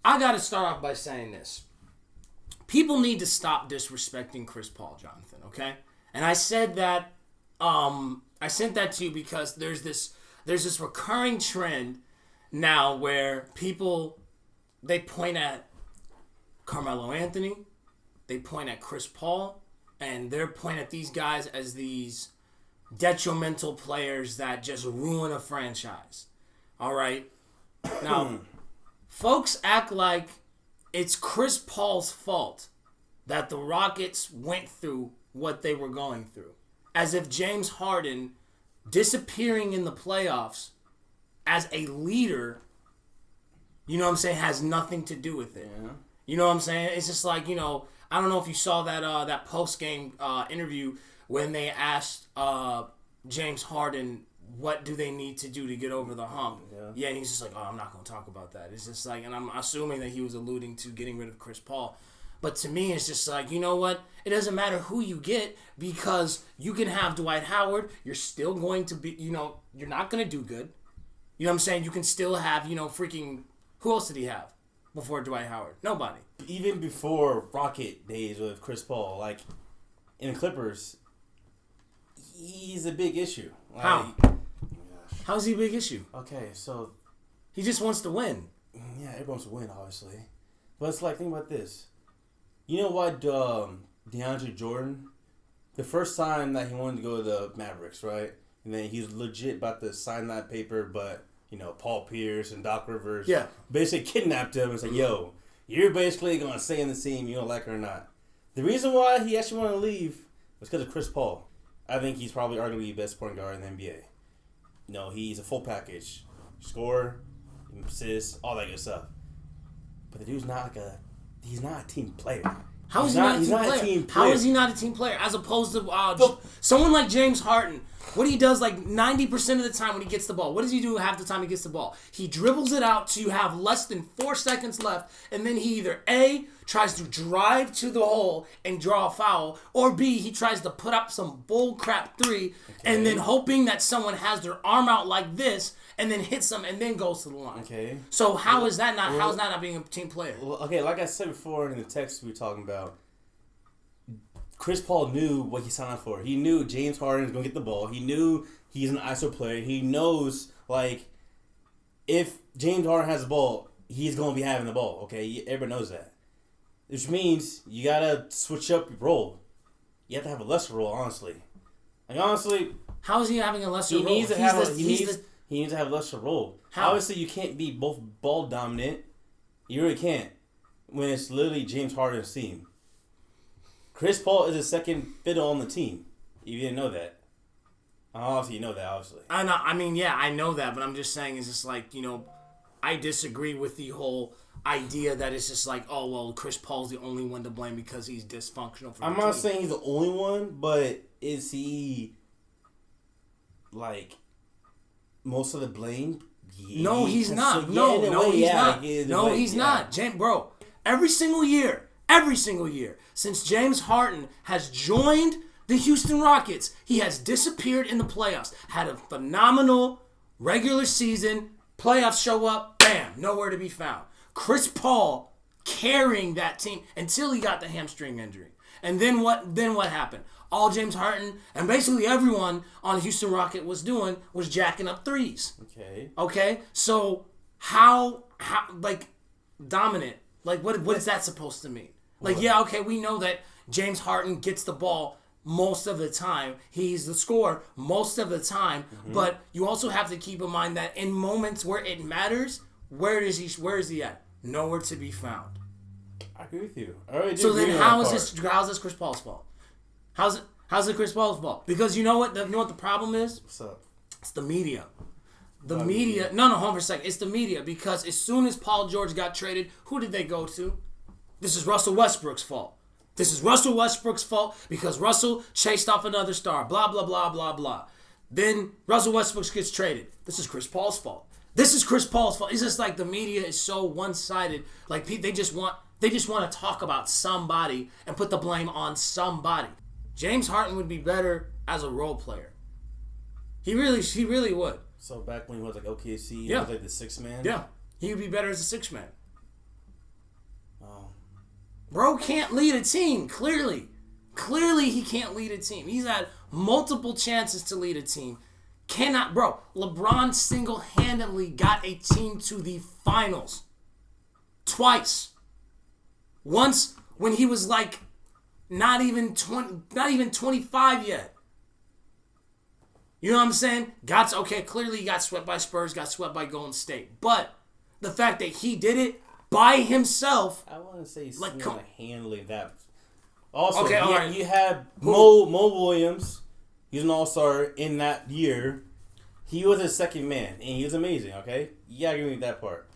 I gotta start off by saying this. People need to stop disrespecting Chris Paul, Jonathan, okay? And I said that, I sent that to you because there's this recurring trend now where people, they point at Carmelo Anthony, they point at Chris Paul, and they're pointing at these guys as these detrimental players that just ruin a franchise. All right? Now, folks act like it's Chris Paul's fault that the Rockets went through what they were going through. As if James Harden disappearing in the playoffs as a leader, you know what I'm saying, has nothing to do with it. Yeah. You know what I'm saying? It's just like, you know, I don't know if you saw that post-game interview when they asked James Harden, what do they need to do to get over the hump? Yeah, and he's just like, oh, I'm not going to talk about that. It's just like, and I'm assuming that he was alluding to getting rid of Chris Paul. But to me, it's just like, you know what? It doesn't matter who you get because you can have Dwight Howard. You're still going to be, you know, you're not going to do good. You know what I'm saying? You can still have, you know, freaking, who else did he have before Dwight Howard? Nobody. Even before Rocket days with Chris Paul, like, in the Clippers, he's a big issue. Like, how? How's he a big issue? Okay, so he just wants to win. Yeah, everyone wants to win, obviously. But it's like, think about this. You know what, DeAndre Jordan, the first time that he wanted to go to the Mavericks, right? And then he's legit about to sign that paper, but, you know, Paul Pierce and Doc Rivers basically kidnapped him and said, yo, you're basically going to stay in the team, you don't like it or not. The reason why he actually wanted to leave was because of Chris Paul. I think he's probably arguably the best point guard in the NBA. No, he's a full package. Score, assists, all that good stuff. But the dude's not like he's not a team player. How is he not a team player? How is he not a team player? As opposed to someone like James Harden, what he does like 90% of the time when he gets the ball, what does he do half the time he gets the ball? He dribbles it out till you have less than 4 seconds left, and then he either A, tries to drive to the hole and draw a foul, or B, he tries to put up some bull crap three, and then hoping that someone has their arm out like this, and then hits them, and then goes to the line. Okay. So how is that not being a team player? Well, okay, like I said before in the text we were talking about, Chris Paul knew what he signed up for. He knew James Harden was going to get the ball. He knew he's an ISO player. He knows, like, if James Harden has the ball, he's going to be having the ball, okay? Everybody knows that. Which means you got to switch up your role. You have to have a lesser role, honestly. Like, honestly... How is he having a lesser role? He needs to have a lesser role. How? Obviously, you can't be both ball dominant. You really can't. When it's literally James Harden's team. Chris Paul is a second fiddle on the team. You didn't know that. Obviously, you know that, obviously. I know that, but I'm just saying it's just like, you know, I disagree with the whole idea that it's just like, oh, well, Chris Paul's the only one to blame because he's dysfunctional for the team. I'm not saying he's the only one, but is he, like, most of the blame? Yeah, no, he's not. No, he's not. No, he's not. James, bro, every single year, since James Harden has joined the Houston Rockets, he has disappeared in the playoffs. Had a phenomenal regular season. Playoffs show up, bam, nowhere to be found. Chris Paul carrying that team until he got the hamstring injury. And then what happened? All James Harden and basically everyone on the Houston Rocket was doing was jacking up threes. Okay? So how like dominant? Like what is that supposed to mean? Like, yeah, okay, we know that James Harden gets the ball most of the time. He's the scorer most of the time. Mm-hmm. But you also have to keep in mind that in moments where it matters, where is he at? Nowhere to be found. I agree with you. So then how's this Chris Paul's fault? How's it Chris Paul's fault? Because you know what the problem is? What's up? It's the media. The media. No, hold on for a second. It's the media because as soon as Paul George got traded, who did they go to? This is Russell Westbrook's fault. This is Russell Westbrook's fault because Russell chased off another star. Blah, blah, blah, blah, blah. Then Russell Westbrook gets traded. This is Chris Paul's fault. This is Chris Paul's fault. It's just like the media is so one-sided. Like they just want to talk about somebody and put the blame on somebody. James Harden would be better as a role player. He really would. So back when he was like OKC, he Yeah. was like the sixth man. Yeah, he would be better as a six man. Oh. Bro can't lead a team. Clearly, he can't lead a team. He's had multiple chances to lead a team. Cannot, bro. LeBron single-handedly got a team to the finals twice. Once when he was like not even 25 yet. You know what I'm saying? Clearly he got swept by Spurs, got swept by Golden State. But the fact that he did it by himself. I want to say like handling that. Also, Okay, all right. you had Mo Williams. He's an all-star in that year. He was a second man, and he was amazing, okay? You gotta give me that part.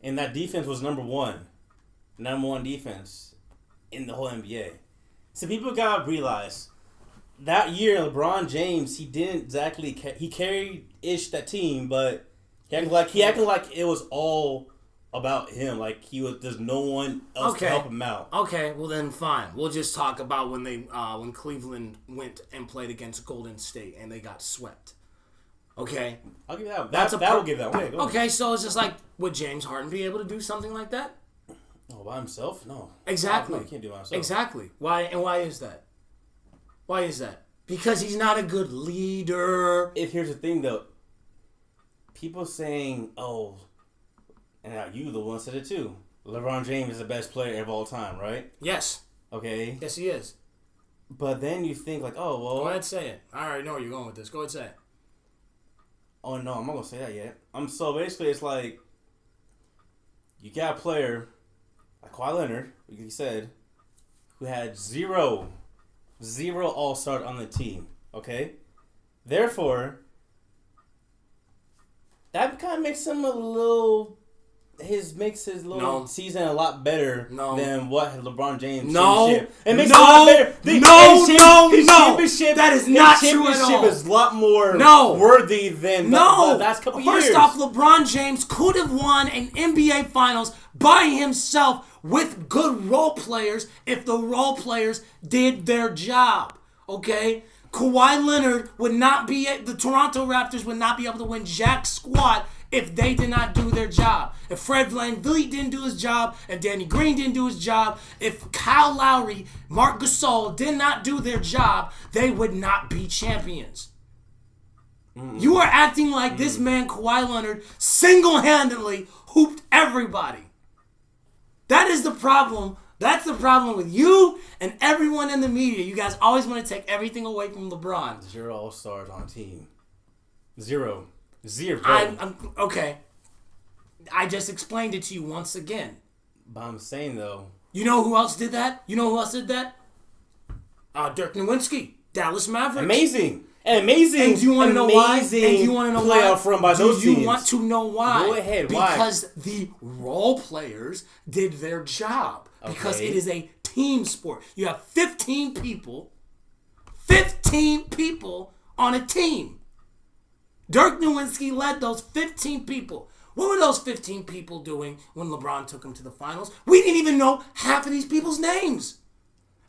And that defense was number one defense in the whole NBA. So people gotta realize, that year, LeBron James, he didn't exactly, he carried-ish that team, but he acted like it was all about him. Like, there's no one else to help him out. Okay, well then fine. We'll just talk about when Cleveland went and played against Golden State and they got swept. Okay? I'll give that. I'll give that away. Okay, so it's just like, would James Harden be able to do something like that? Oh, by himself? No. Exactly. He can't do it by himself. Exactly. Why is that? Why is that? Because he's not a good leader. Here's the thing, though. People saying, oh, and now you, the one said it too. LeBron James is the best player of all time, right? Yes. Okay. Yes, he is. But then you think like, oh, well. Go ahead, say it. I already know where you're going with this. Go ahead, say it. Oh, no, I'm not going to say that yet. So basically it's like, you got a player like Kawhi Leonard, like you said, who had zero all-star on the team, okay? Therefore, that kind of makes him makes his little season a lot better than what LeBron James championship. It makes it a lot better. His championship, that is not true at all. His championship is a lot more worthy than the last couple years. First off, LeBron James could have won an NBA Finals by himself with good role players if the role players did their job. Okay? Kawhi Leonard would not be the Toronto Raptors would not be able to win jack squat if they did not do their job. If Fred VanVleet didn't do his job, if Danny Green didn't do his job, if Kyle Lowry, Marc Gasol did not do their job, they would not be champions. You are acting like this man, Kawhi Leonard, single-handedly hooped everybody. That is the problem. That's the problem with you and everyone in the media. You guys always want to take everything away from LeBron. 0 all-stars on team. 0. Okay. I just explained it to you once again. But I'm saying, though. You know who else did that? Dirk Nowitzki, Dallas Mavericks. Amazing. And do you want to know why? And do you want to know why? From by those do you teams. want to know why? Go ahead. Why? Because the role players did their job. Because it is a team sport. You have 15 people on a team. Dirk Nowitzki led those 15 people. What were those 15 people doing when LeBron took them to the finals? We didn't even know half of these people's names.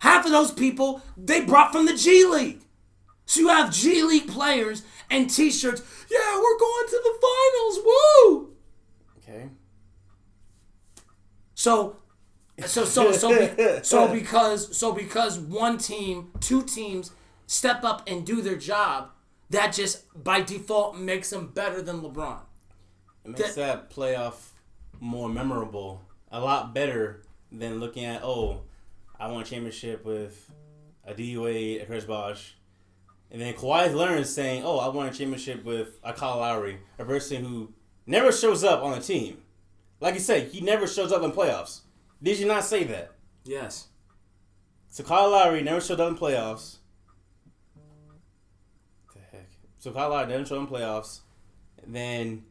Half of those people they brought from the G League. So you have G League players and T-shirts. Yeah, we're going to the finals. Woo! Okay. So because one team, two teams step up and do their job, that just by default makes them better than LeBron. It makes that playoff more memorable, a lot better than looking at, I won a championship with a D Wade, a Chris Bosh, and then Kawhi Leonard saying, I won a championship with a Kyle Lowry, a person who never shows up on the team. Like you said, he never shows up in playoffs. Did you not say that? Yes. So Kyle Lowry never showed up in playoffs. What the heck? So Kyle Lowry didn't show up in playoffs. And then,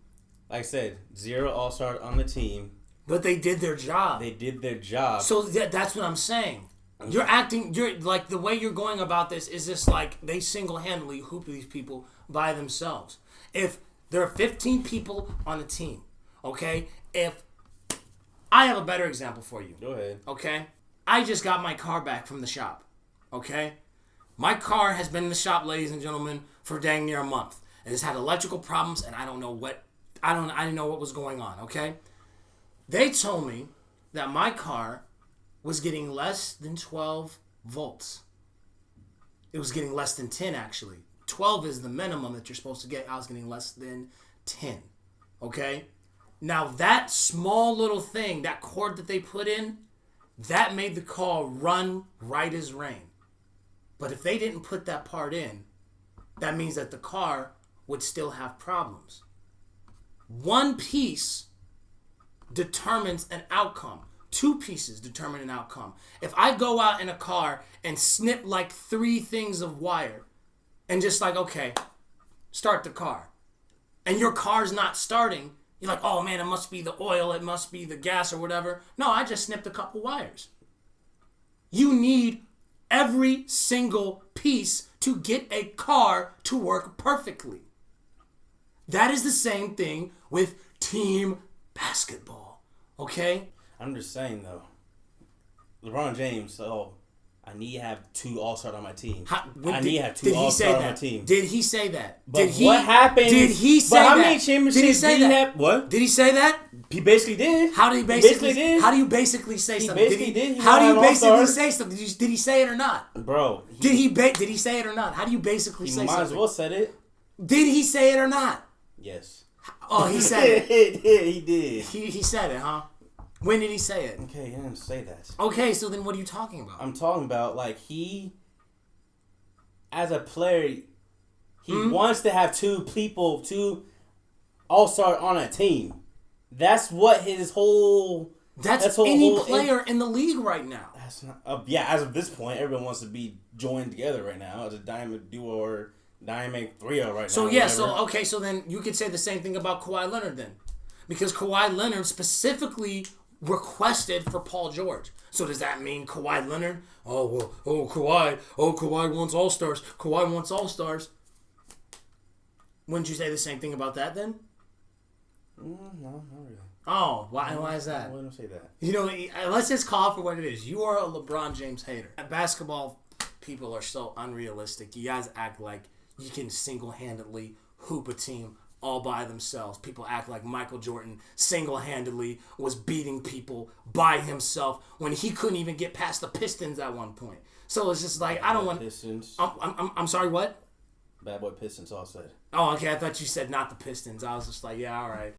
like I said, 0 all-stars on the team. But they did their job. So that's what I'm saying. You're like, the way you're going about this is just like they single-handedly hoop these people by themselves. If there are 15 people on a team, okay? If I have a better example for you. Go ahead. Okay? I just got my car back from the shop. Okay? My car has been in the shop, ladies and gentlemen, for dang near a month. and it's had electrical problems, and I didn't know what was going on, okay? They told me that my car was getting less than 12 volts. It was getting less than 10, actually. 12 is the minimum that you're supposed to get. I was getting less than 10, okay? Now, that small little thing, that cord that they put in, that made the car run right as rain. But if they didn't put that part in, that means that the car would still have problems. One piece determines an outcome. Two pieces determine an outcome. If I go out in a car and snip like 3 things of wire and just like, okay, start the car, and your car's not starting, you're like, oh man, it must be the oil, it must be the gas or whatever. No, I just snipped a couple wires. You need every single piece to get a car to work perfectly. That is the same thing with team basketball, okay? I'm just saying, though. LeBron James, I need to have 2 All-Stars on my team. I need to have 2 All-Stars on my team. Did he say that? But what happened? Did he say that? How many championships did he say did he that? have? What? Did he say that? He basically did. How do you basically say something? He basically did. How do you basically say something? Did he say it or not? Bro. Did he say it or not? How do you basically say something? He might as well said it. Did he say it or not? Yes. Oh, he said it. He did. He said it, huh? When did he say it? Okay, he didn't say that. Okay, so then what are you talking about? I'm talking about, like, as a player, he wants to have 2 All-Stars on a team. That's what his whole... That's any player in the league right now. That's not... yeah, as of this point, everyone wants to be joined together right now as a dynamic duo or dynamic trio right now. So, yeah, so then you could say the same thing about Kawhi Leonard then. Because Kawhi Leonard specifically requested for Paul George. So does that mean Kawhi Leonard? Kawhi wants All-Stars. Kawhi wants All-Stars. Wouldn't you say the same thing about that then? No, not really. Oh, why is that? I wouldn't say that. You know, let's just call it for what it is. You are a LeBron James hater. Basketball people are so unrealistic. You guys act like you can single-handedly hoop a team all by themselves. People act like Michael Jordan single-handedly was beating people by himself when he couldn't even get past the Pistons at one point. So it's just like, I don't want... Pistons. I'm sorry, what? Bad boy Pistons all said. Oh, okay, I thought you said not the Pistons. I was just like, yeah, all right.